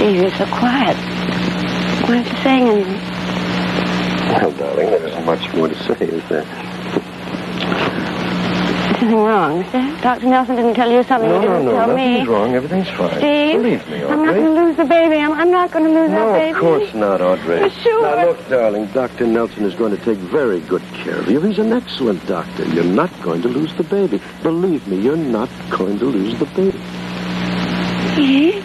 Steve, you're so quiet. Why aren't you saying anything? Well, darling, there isn't much more to say, is there? Is anything wrong, is there? Dr. Nelson didn't tell you something he didn't tell me. Nothing's wrong. Everything's fine. Steve, believe me, Audrey. I'm not going to lose the baby. I'm not going to lose that baby. No, of course not, Audrey. You're sure? Now, look, darling, Dr. Nelson is going to take very good care of you. He's an excellent doctor. You're not going to lose the baby. Believe me, you're not going to lose the baby. Yes?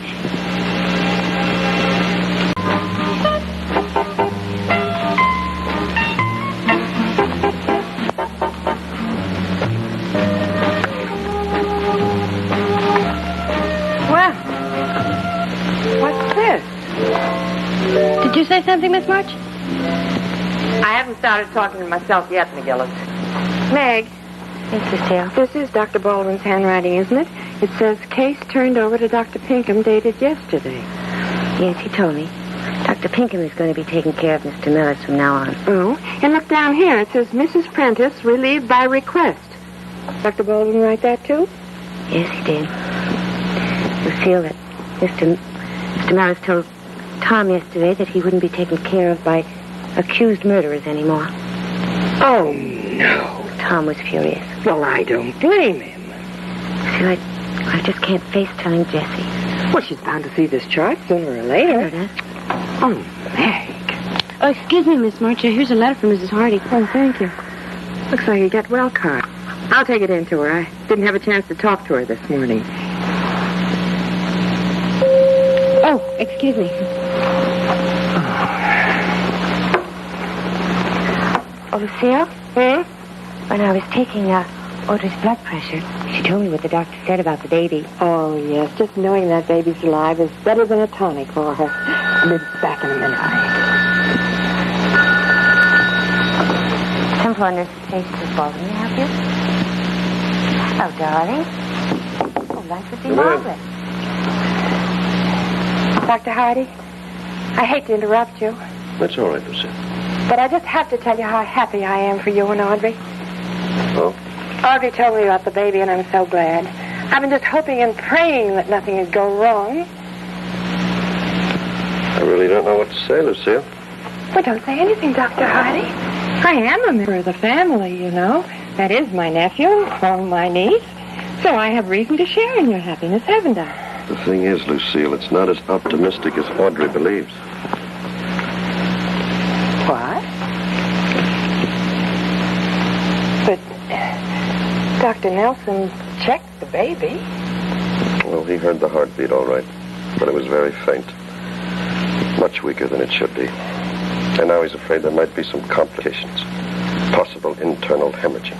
Did you say something, Miss March? I haven't started talking to myself yet, McGillis. Meg. Yes, Lucille. This is Dr. Baldwin's handwriting, isn't it? It says case turned over to Dr. Pinkham dated yesterday. Yes, he told me. Dr. Pinkham is going to be taking care of Mr. Millis from now on. Oh, and look down here. It says Mrs. Prentice relieved by request. Dr. Baldwin write that, too? Yes, he did. Lucille, that Mr. Millis told Tom yesterday that he wouldn't be taken care of by accused murderers anymore. Oh, no. Tom was furious. Well, I don't blame him. See, I just can't face telling Jessie. Well, she's bound to see this chart sooner or later. Oh, Meg. Oh, excuse me, Miss March. Here's a letter from Mrs. Hardy. Oh, thank you. Looks like a get well card. I'll take it in to her. I didn't have a chance to talk to her this morning. Oh, excuse me. Oh, Lucille? When I was taking Audrey's blood pressure, she told me what the doctor said about the baby. Oh, yes. Just knowing that baby's alive is better than a tonic for her. I'll be back in a minute. Simple on this page to Baldwin. May I help you? Oh, darling. Oh, life would be marvelous. Dr. Hardy, I hate to interrupt you. That's all right, Lucille. But I just have to tell you how happy I am for you and Audrey. Oh? Audrey told me about the baby, and I'm so glad. I've been just hoping and praying that nothing would go wrong. I really don't know what to say, Lucille. Well, don't say anything, Dr. Hardy. I am a member of the family, you know. That is my nephew, or my niece. So I have reason to share in your happiness, haven't I? The thing is, Lucille, it's not as optimistic as Audrey believes. What? But Dr. Nelson checked the baby. Well, he heard the heartbeat all right, but it was very faint. Much weaker than it should be. And now he's afraid there might be some complications. Possible internal hemorrhaging.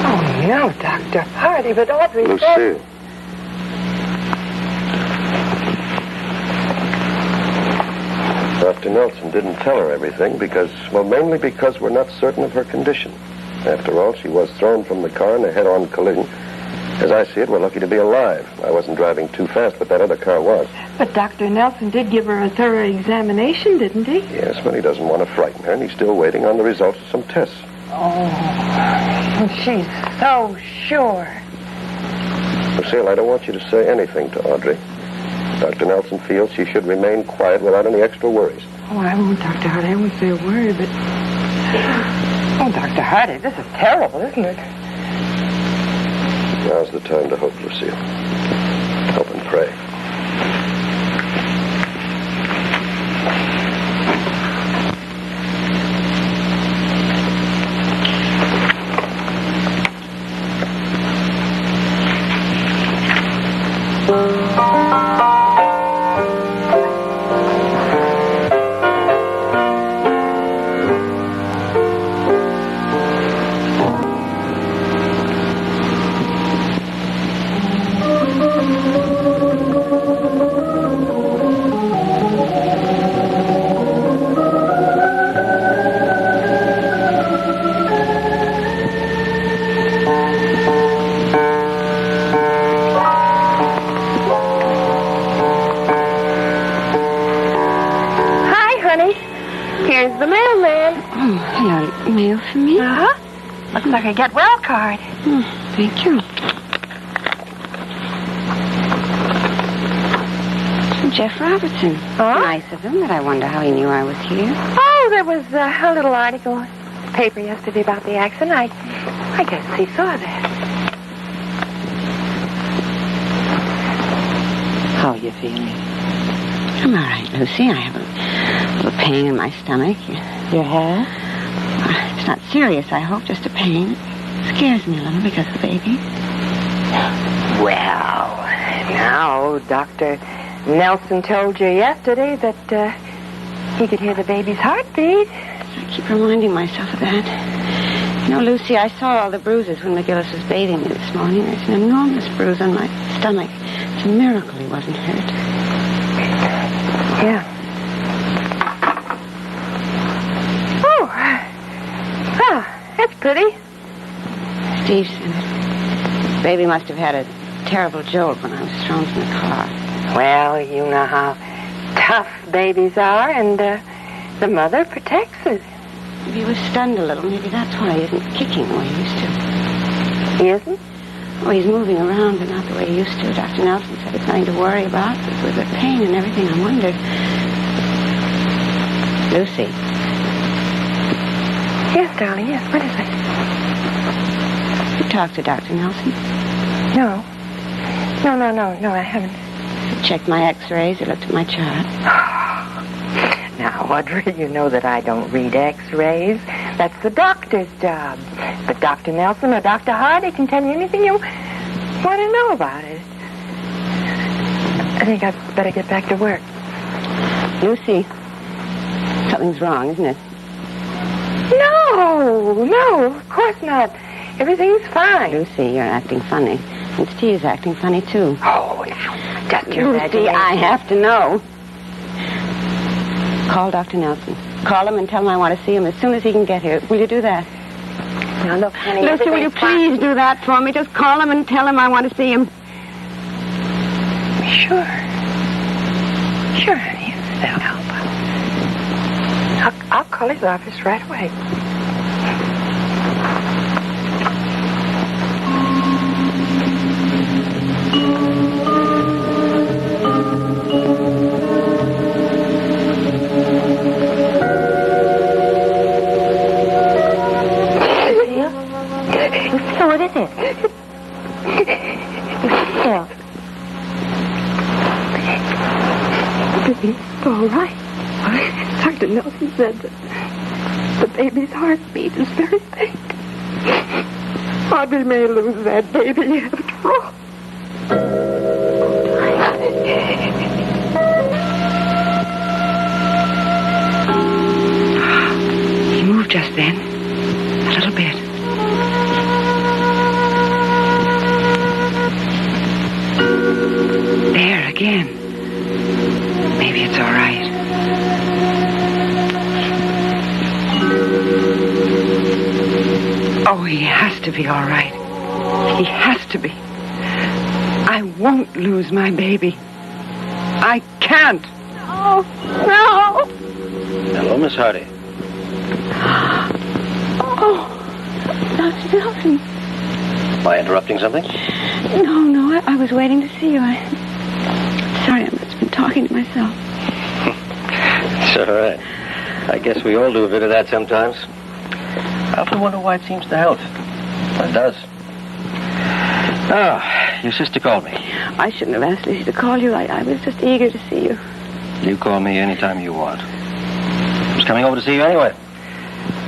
Oh, no, Dr. Hardy, but Audrey Lucille. said... Dr. Nelson didn't tell her everything mainly because we're not certain of her condition. After all, she was thrown from the car in a head-on collision. As I see it, we're lucky to be alive. I wasn't driving too fast, but that other car was. But Dr. Nelson did give her a thorough examination, didn't he? Yes, but he doesn't want to frighten her, and he's still waiting on the results of some tests. Oh, she's so sure. Lucille, I don't want you to say anything to Audrey. Dr. Nelson feels she should remain quiet without any extra worries. Oh, I won't, Dr. Hardy. I won't say a word, but... Oh, Dr. Hardy, this is terrible, isn't it? Now's the time to hope, Lucille. Hope and pray. mailman. Oh, hello. Mail for me? Uh-huh. Looks like a get well card. Oh, thank you. From Jeff Robertson. Huh? Nice of him, but I wonder how he knew I was here. Oh, there was a little article in the paper yesterday about the accident. I guess he saw that. How are you feeling? I'm all right, Lucy. I have a little pain in my stomach. You have? It's not serious, I hope, just a pain. It scares me a little because of the baby. Well, now, Dr. Nelson told you yesterday that he could hear the baby's heartbeat. I keep reminding myself of that. You know, Lucy, I saw all the bruises when McGillis was bathing me this morning. There's an enormous bruise on my stomach. It's a miracle he wasn't hurt. Yeah. Oh, that's pretty. Steve sent it. Baby must have had a terrible jolt when I was thrown from the car. Well, you know how tough babies are, and the mother protects it. Maybe he was stunned a little. Maybe that's why he isn't kicking the way he used to. He isn't? Oh, he's moving around, but not the way he used to. Dr. Nelson said it's nothing to worry about. But with the pain and everything, I wondered. Lucy. Yes, darling, yes. What is it? You talked to Dr. Nelson? No, I haven't. He checked my x-rays. He looked at my chart. Now, Audrey, you know that I don't read x-rays. That's the doctor's job. But Dr. Nelson or Dr. Hardy can tell you anything you want to know about it. I think I'd better get back to work. Lucy, something's wrong, isn't it? No, of course not. Everything's fine. Lucy, you're acting funny. And Steve's acting funny, too. Oh, now, just your Lucy, imagination. I have to know. Call Dr. Nelson. Call him and tell him I want to see him as soon as he can get here. Will you do that? Now, look, honey, Lucy, will you please do that for me? Just call him and tell him I want to see him. Sure, honey. That'll help. I'll call his office right away. So what is it? Lucille. It's all right. Dr. Nelson said that the baby's heartbeat is very faint. Audrey may lose that baby after all. He moved just then. A little bit. There again. Maybe it's all right. Oh, he has to be all right. He has to be. I won't lose my baby. I can't. No. Hello, Miss Hardy. Oh, Dr. Nelson. Am I interrupting something? No, I was waiting to see you. Sorry, I've just been talking to myself. It's all right. I guess we all do a bit of that sometimes. I often wonder why it seems to help. But it does. Oh, your sister called me. I shouldn't have asked Lucy to call you. I was just eager to see you. You call me anytime you want. I was coming over to see you anyway.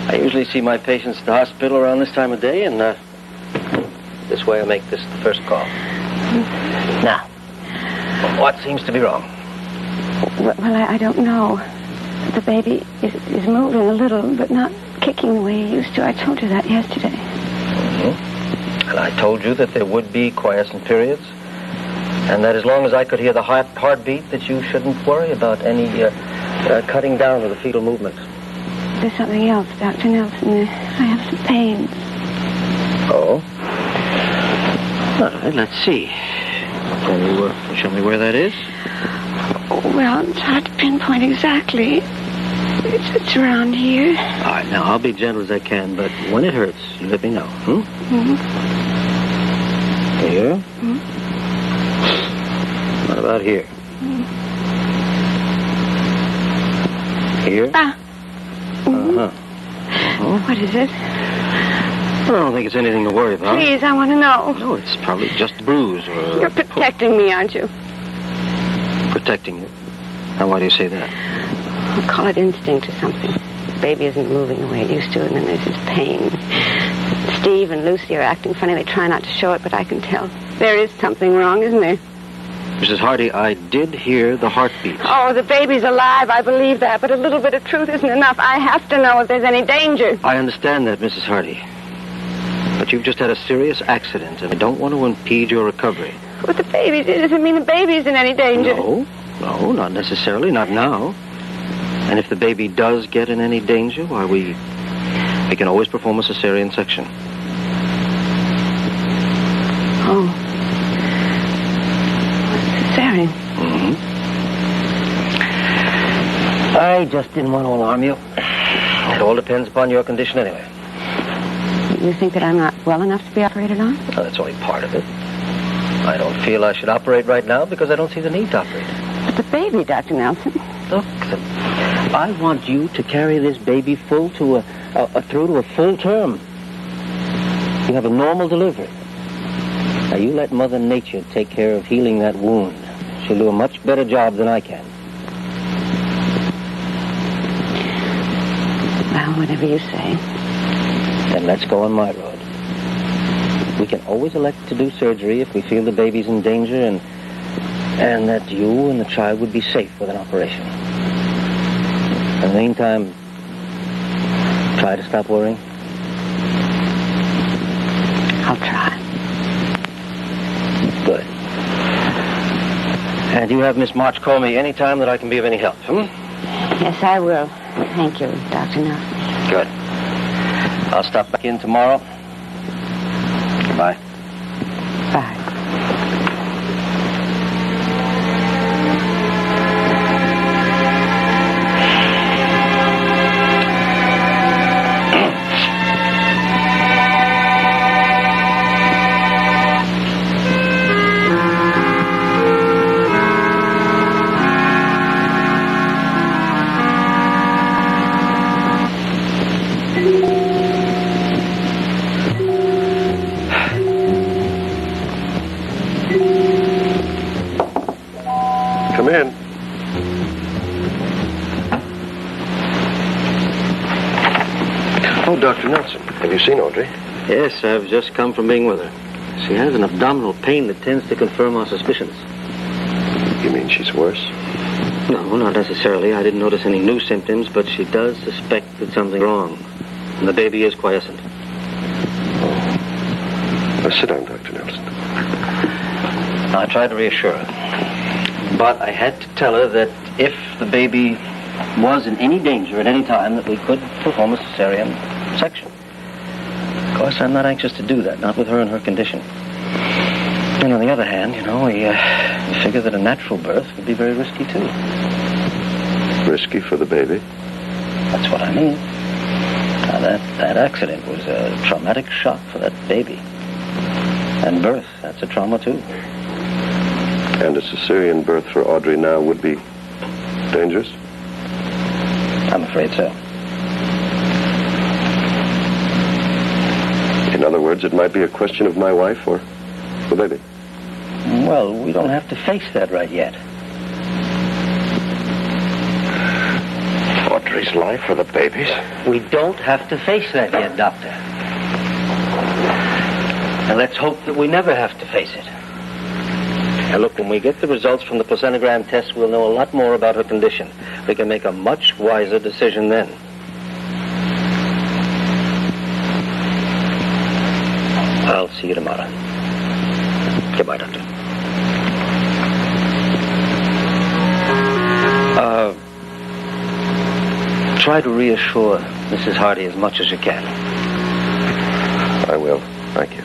I usually see my patients at the hospital around this time of day, and this way I make this the first call. Now, what seems to be wrong? Well, I don't know. The baby is moving a little, but not kicking the way he used to. I told you that yesterday. Mm-hmm. And I told you that there would be quiescent periods, and that as long as I could hear the heartbeat, that you shouldn't worry about any cutting down of the fetal movement. There's something else, Dr. Nelson. I have some pains. Oh? All right, let's see. Can you show me where that is? Well, it's hard to pinpoint exactly. It's around here. All right, now, I'll be gentle as I can, but when it hurts, you let me know, Mm-hmm. Here? Mm-hmm. What about here? Mm-hmm. Here? Mm-hmm. Uh-huh. What is it? I don't think it's anything to worry about. Please, I want to know. No, it's probably just a bruise or... You're protecting me, aren't you? Protecting you? Now, why do you say that? I'll call it instinct or something. The baby isn't moving the way it used to, and then there's this pain. Steve and Lucy are acting funny. They try not to show it, but I can tell. There is something wrong, isn't there? Mrs. Hardy, I did hear the heartbeat. Oh, the baby's alive. I believe that, but a little bit of truth isn't enough. I have to know if there's any danger. I understand that, Mrs. Hardy. But you've just had a serious accident, and I don't want to impede your recovery. But the baby, it doesn't mean the baby's in any danger. No, not necessarily, not now. And if the baby does get in any danger, why, we can always perform a cesarean section. Oh. Cesarean? Mm-hmm. I just didn't want to alarm you. It all depends upon your condition anyway. You think that I'm not well enough to be operated on? Well, that's only part of it. I don't feel I should operate right now because I don't see the need to operate. But the baby, Dr. Nelson. Look, I want you to carry this baby through to a full term. You have a normal delivery. Now, you let Mother Nature take care of healing that wound. She'll do a much better job than I can. Well, whatever you say. Then let's go on my road. We can always elect to do surgery if we feel the baby's in danger and that you and the child would be safe with an operation. In the meantime, try to stop worrying. I'll try. Good. And you have Miss March call me any time that I can be of any help, Yes, I will. Thank you, Dr. Nelson. Good. I'll stop back in tomorrow. Goodbye. Bye. Come in. Oh, Dr. Nelson, have you seen Audrey? Yes, I've just come from being with her. She has an abdominal pain that tends to confirm our suspicions. You mean she's worse? No, not necessarily. I didn't notice any new symptoms, but she does suspect that something's wrong. And the baby is quiescent. Oh. Now, sit down, Dr. Nelson. I tried to reassure her. But I had to tell her that if the baby was in any danger at any time, that we could perform a cesarean section. Of course, I'm not anxious to do that, not with her in her condition. And on the other hand, we figure that a natural birth would be very risky, too. Risky for the baby? That's what I mean. Now, that accident was a traumatic shock for that baby. And birth, that's a trauma, too. And a cesarean birth for Audrey now would be dangerous? I'm afraid so. In other words, it might be a question of my wife or the baby. Well, we don't have to face that right yet. Audrey's life or the baby's? We don't have to face that yet, Doctor. And let's hope that we never have to face it. Now, look, when we get the results from the placentagram test, we'll know a lot more about her condition. We can make a much wiser decision then. I'll see you tomorrow. Goodbye, Doctor. Try to reassure Mrs. Hardy as much as you can. I will. Thank you.